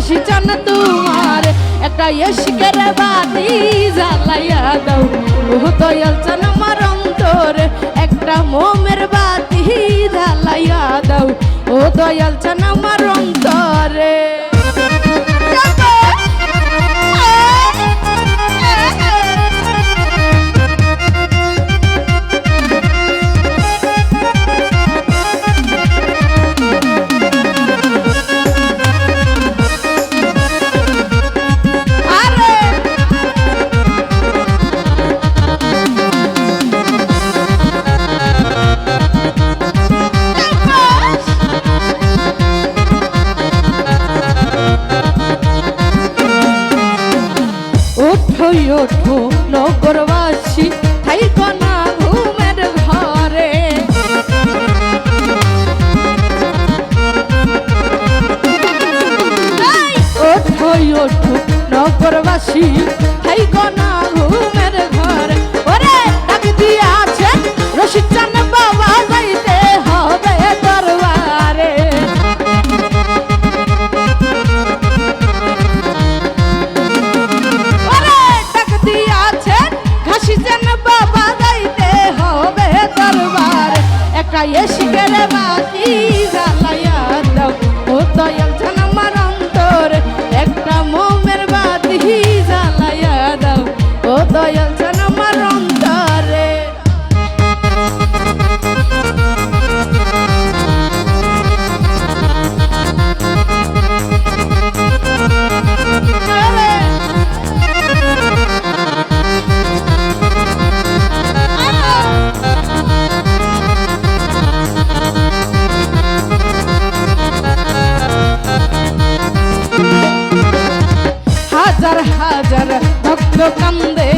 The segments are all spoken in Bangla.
ঘাসি চান তোমার একটা ইশকের বাতি জ্বালাইয়া দাও ও দয়াল চান আমার অন্তরে একটা মোমের বাতি জ্বালাইয়া দাও ও দয়াল চান আমার অন্তরে ওঠো নগরবাসী থাইকো না ঘুমের ঘরে ওঠো নগরবাসী থাইকো না ঘুমের ঘরে ওরে ডাক দিয়ে আছে রশিদ চান বাবা যাইতে হবে দরবারে ইশকের বাতি জ্বালাইয়া দাও ও দয়াল চান আমার অন্তরে একটা মোমের বাতি জ্বালাইয়া দাও ও দয়াল চান আমার অন্তরে হাজার হাজার ভক্ত কান্দে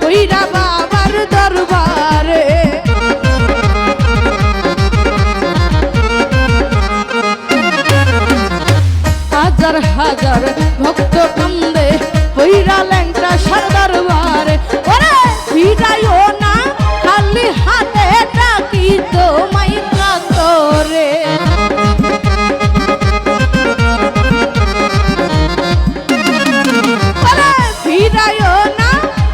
কইরা বাবার দরবারে হাজার হাজার ভক্ত কান্দে কইরা ল্যাংটা সার দরবারে ওরে ফিরাইও না খালি হাতে ডাকি তোমায় কাতরে ফিরাইও না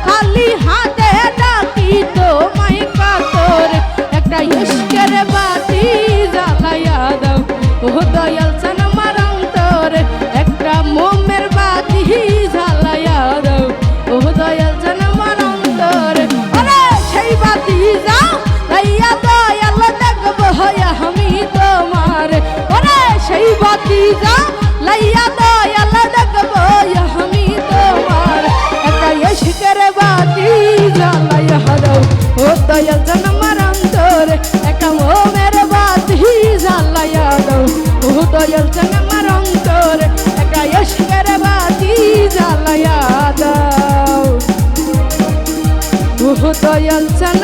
খালি হাতে ডাকি তোমায় কাতরে একটা ইশকের বাতি জ্বালাইয়া দাও ও দয়াল চান আমার অন্তরে একটা মোমের বাতি জ্বালাইয়া দাও ও দয়াল চান আমার অন্তরে ওরে সেই বাতি যাও লাইয়া দয়াল দেখবো আমি তোমার ওরে সেই বাতি যাও লাইয়া দয়াল দেখবো আমি তোমার একটা ইশকের বাতি জ্বালাইয়া দাও ও দয়াল চান আমার অন্তরে একটা মোমের বাতি জ্বালাইয়া দাও ও দয়াল চান আমার অন্তরে একটা ইশকের বাতি জ্বালাইয়া দাও ও দয়াল চান